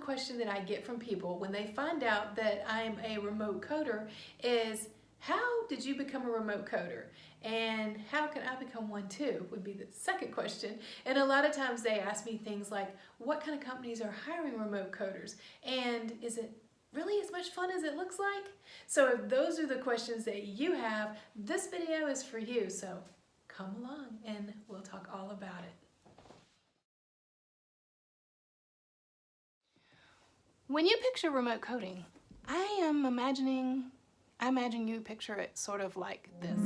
question that I get from people when they find out that I'm a remote coder is, how did you become a remote coder? And how can I become one too, would be the second question. And a lot of times they ask me things like, what kind of companies are hiring remote coders? And is it really as much fun as it looks like? So if those are the questions that you have, this video is for you. So come along and we'll talk all about it. When you picture remote coding, I imagine you picture it sort of like this.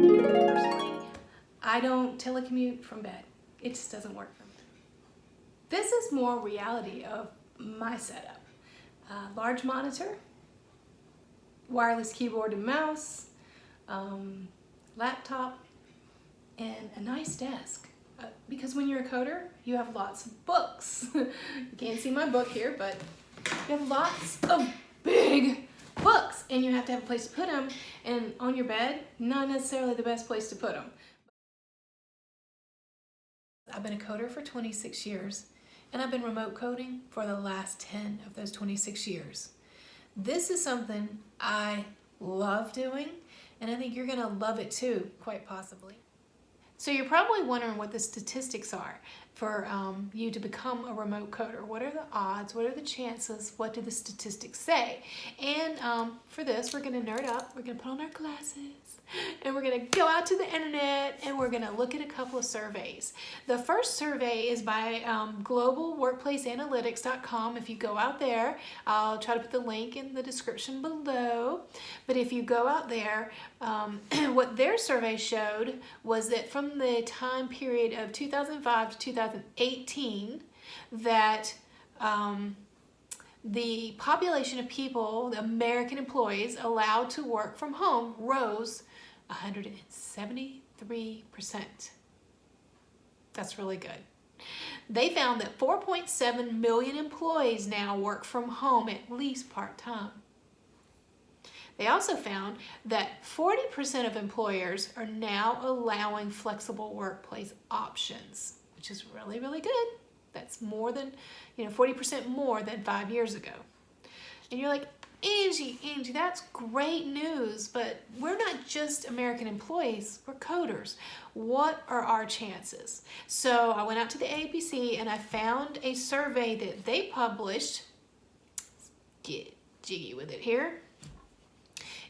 Personally, I don't telecommute from bed. It just doesn't work for me. This is more reality of my setup. Large monitor, wireless keyboard and mouse, laptop, and a nice desk. Because when you're a coder, you have lots of books. You can't see my book here, but you have lots of big books, and you have to have a place to put them, and on your bed, not necessarily the best place to put them. I've been a coder for 26 years, and I've been remote coding for the last 10 of those 26 years. This is something I love doing, and I think you're gonna love it too, quite possibly. So you're probably wondering what the statistics are for you to become a remote coder. What are the odds? What are the chances? What do the statistics say? And for this, we're gonna nerd up. We're gonna put on our glasses and we're gonna go out to the internet and we're gonna look at a couple of surveys. The first survey is by globalworkplaceanalytics.com. If you go out there, I'll try to put the link in the description below. But if you go out there, what their survey showed was that from the time period of 2005 to 2018, that the population of people, the American employees allowed to work from home rose 173%. That's really good. They found that 4.7 million employees now work from home at least part-time. They also found that 40% of employers are now allowing flexible workplace options, which is really, really good. That's more than, 40% more than 5 years ago. And you're like, Angie, that's great news, but we're not just American employees, we're coders. What are our chances? So I went out to the AAPC and I found a survey that they published. Get jiggy with it here.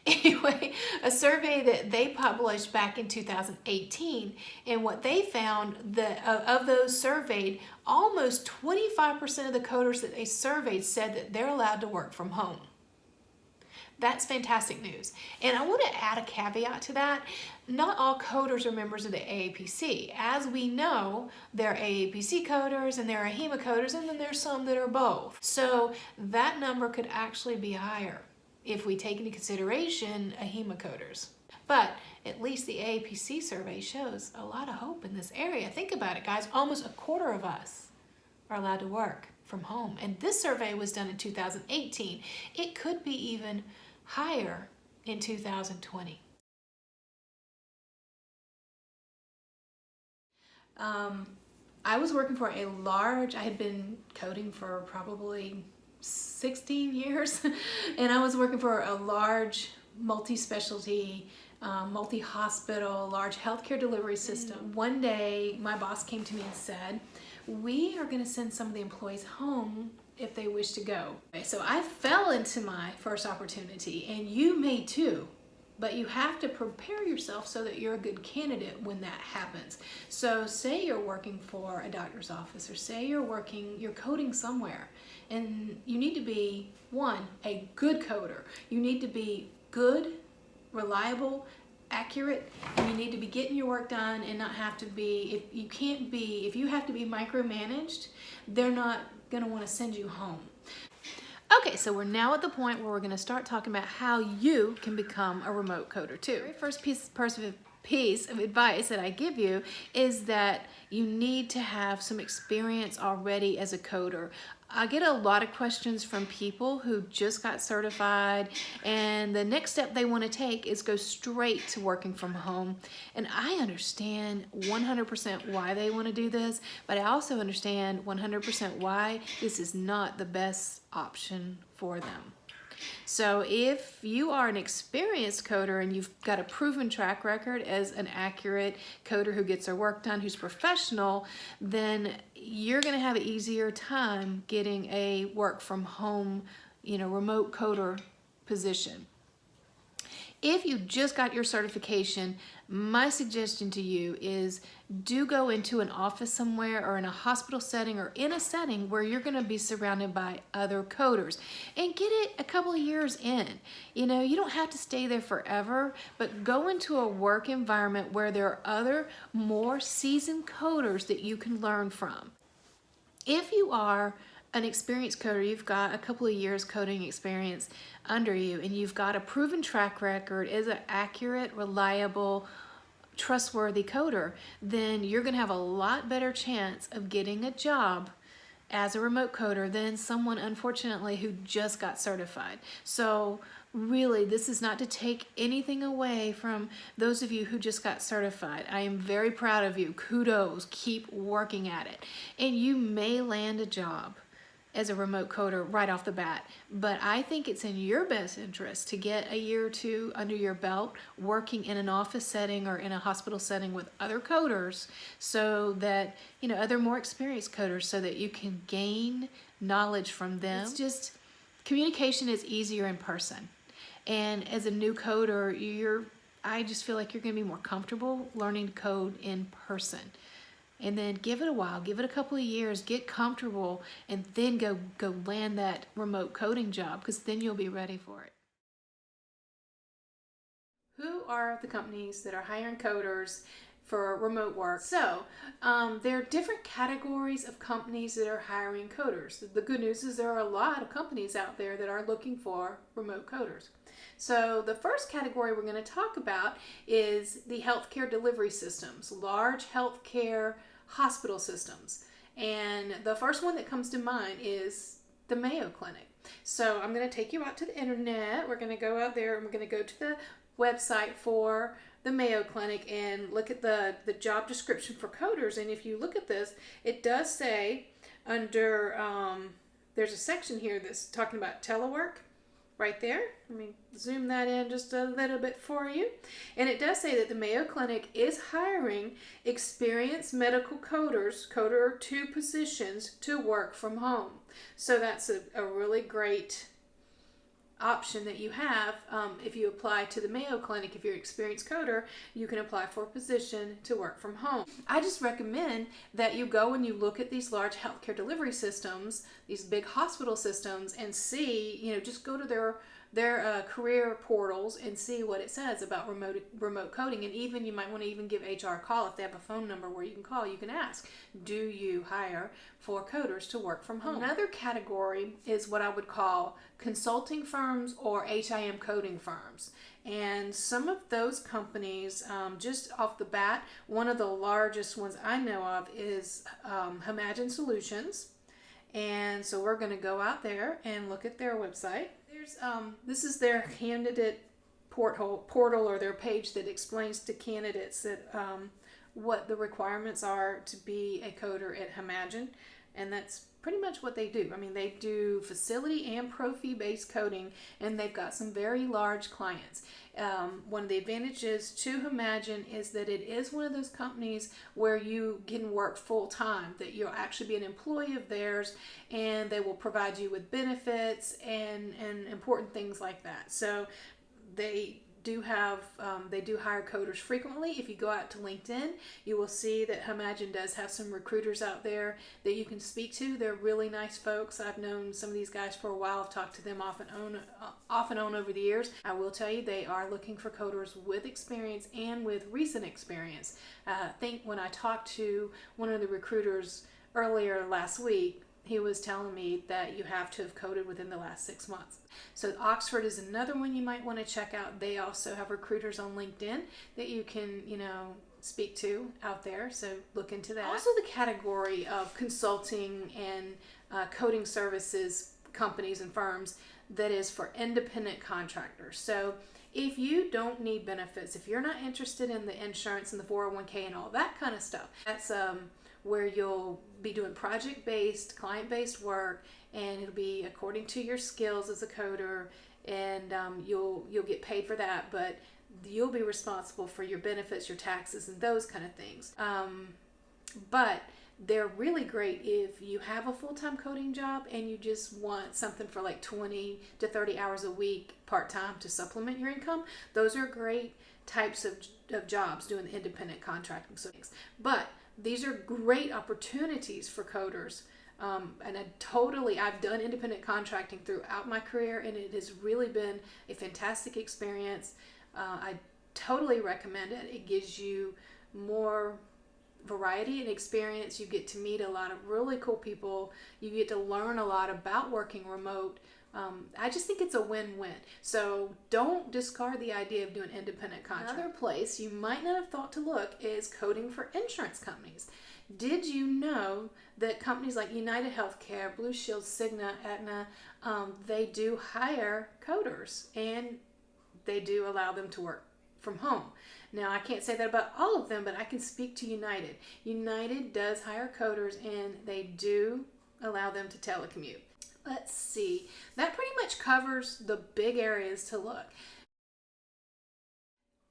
Anyway, a survey that they published back in 2018, and what they found that of those surveyed, almost 25% of the coders that they surveyed said that they're allowed to work from home. That's fantastic news. And I want to add a caveat to that. Not all coders are members of the AAPC. As we know, there are AAPC coders and there are AHIMA coders, and then there's some that are both. So that number could actually be higher if we take into consideration AHIMA coders. But at least the AAPC survey shows a lot of hope in this area. Think about it, guys. Almost a quarter of us are allowed to work from home. And this survey was done in 2018. It could be even higher in 2020. I was working for I had been coding for probably 16 years, and I was working for a large multi-specialty, multi-hospital, large healthcare delivery system. One day, my boss came to me and said, we are going to send some of the employees home if they wish to go. So I fell into my first opportunity, and you may too. But you have to prepare yourself so that you're a good candidate when that happens. So say you're working for a doctor's office, or say you're coding somewhere, and you need to be, one, a good coder. You need to be good, reliable, accurate, and you need to be getting your work done and not have to be, if you have to be micromanaged, they're not gonna wanna send you home. Okay, so we're now at the point where we're going to start talking about how you can become a remote coder too. The very first piece piece of advice that I give you is that you need to have some experience already as a coder. I get a lot of questions from people who just got certified and the next step they want to take is go straight to working from home. And I understand 100% why they want to do this, but I also understand 100% why this is not the best option for them. So if you are an experienced coder and you've got a proven track record as an accurate coder who gets their work done, who's professional, then you're going to have an easier time getting a work from home, remote coder position. If you just got your certification, my suggestion to you is do go into an office somewhere or in a hospital setting or in a setting where you're going to be surrounded by other coders and get it a couple of years in. You don't have to stay there forever, but go into a work environment where there are other more seasoned coders that you can learn from. If you are an experienced coder, you've got a couple of years coding experience under you, and you've got a proven track record as an accurate, reliable, trustworthy coder, then you're going to have a lot better chance of getting a job as a remote coder than someone, unfortunately, who just got certified. So really, this is not to take anything away from those of you who just got certified. I am very proud of you. Kudos. Keep working at it. And you may land a job as a remote coder right off the bat. But I think it's in your best interest to get a year or two under your belt working in an office setting or in a hospital setting with other coders so that, other more experienced coders so that you can gain knowledge from them. It's just, communication is easier in person. And as a new coder, I just feel like you're gonna be more comfortable learning to code in person. And then give it a while, give it a couple of years, get comfortable, and then go land that remote coding job, because then you'll be ready for it. Who are the companies that are hiring coders for remote work? So there are different categories of companies that are hiring coders. The good news is there are a lot of companies out there that are looking for remote coders. So the first category we're going to talk about is the healthcare delivery systems, large healthcare hospital systems. And the first one that comes to mind is the Mayo Clinic. So I'm going to take you out to the internet. We're going to go out there and we're going to go to the website for the Mayo Clinic and look at the job description for coders. And if you look at this, it does say under, there's a section here that's talking about telework. Right there. Let me zoom that in just a little bit for you. And it does say that the Mayo Clinic is hiring experienced medical coders, coder 2 positions, to work from home. So that's a really great option that you have. If you apply to the Mayo Clinic, if you're an experienced coder, you can apply for a position to work from home. I just recommend that you go and you look at these large healthcare delivery systems, these big hospital systems, and see, just go to their career portals and see what it says about remote coding. And even you might want to even give HR a call if they have a phone number where you can call. You can ask, do you hire for coders to work from home? Another category is what I would call consulting firms or HIM coding firms. And some of those companies, just off the bat, one of the largest ones I know of is Imagine Solutions. And so we're going to go out there and look at their website. This is their candidate portal or their page that explains to candidates that what the requirements are to be a coder at Imagine, and that's pretty much what they do. I mean, they do facility and pro-fee-based coding, and they've got some very large clients. One of the advantages to Imagine is that it is one of those companies where you can work full-time, that you'll actually be an employee of theirs, and they will provide you with benefits and important things like that. So they do hire coders frequently. If you go out to LinkedIn, you will see that Imagine does have some recruiters out there that you can speak to. They're really nice folks. I've known some of these guys for a while. I've talked to them off and on over the years. I will tell you, they are looking for coders with experience and with recent experience. I think when I talked to one of the recruiters earlier last week, he was telling me that you have to have coded within the last 6 months. So Oxford is another one you might want to check out. They also have recruiters on LinkedIn that you can, speak to out there. So look into that. Also the category of consulting and coding services companies and firms that is for independent contractors. So if you don't need benefits, if you're not interested in the insurance and the 401k and all that kind of stuff, that's where you'll be doing project-based, client-based work, and it'll be according to your skills as a coder, and you'll get paid for that, but you'll be responsible for your benefits, your taxes, and those kind of things. But they're really great if you have a full-time coding job and you just want something for like 20 to 30 hours a week part-time to supplement your income. Those are great types of jobs doing the independent contracting things. But these are great opportunities for coders. And I've done independent contracting throughout my career, and it has really been a fantastic experience. I totally recommend it. It gives you more variety and experience. You get to meet a lot of really cool people. You get to learn a lot about working remote. I just think it's a win-win. So don't discard the idea of doing independent contract. Another place you might not have thought to look is coding for insurance companies. Did you know that companies like United Healthcare, Blue Shield, Cigna, Aetna, they do hire coders, and they do allow them to work from home. Now, I can't say that about all of them, but I can speak to United. United does hire coders, and they do allow them to telecommute. Let's see. That pretty much covers the big areas to look.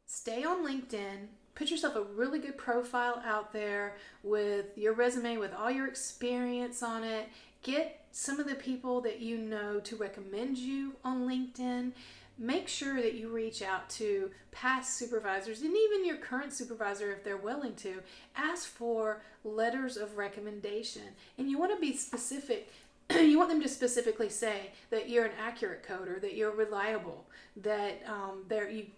Stay on LinkedIn. Put yourself a really good profile out there with your resume, with all your experience on it. Get some of the people that you know to recommend you on LinkedIn. Make sure that you reach out to past supervisors and even your current supervisor if they're willing to. Ask for letters of recommendation. And you want to be specific. You want them to specifically say that you're an accurate coder, that you're reliable, that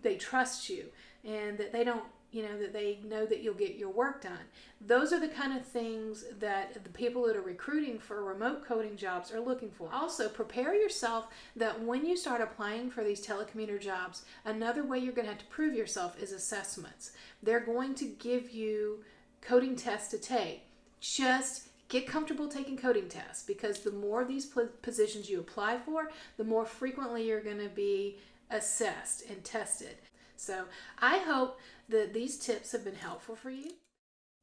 they trust you, and that they don't, that they know that you'll get your work done. Those are the kind of things that the people that are recruiting for remote coding jobs are looking for. Also, prepare yourself that when you start applying for these telecommuter jobs, another way you're going to have to prove yourself is assessments. They're going to give you coding tests to take. Just get comfortable taking coding tests, because the more of these positions you apply for, the more frequently you're going to be assessed and tested. So I hope that these tips have been helpful for you.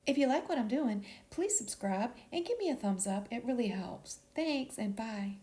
If you like what I'm doing, please subscribe and give me a thumbs up. It really helps. Thanks, and bye.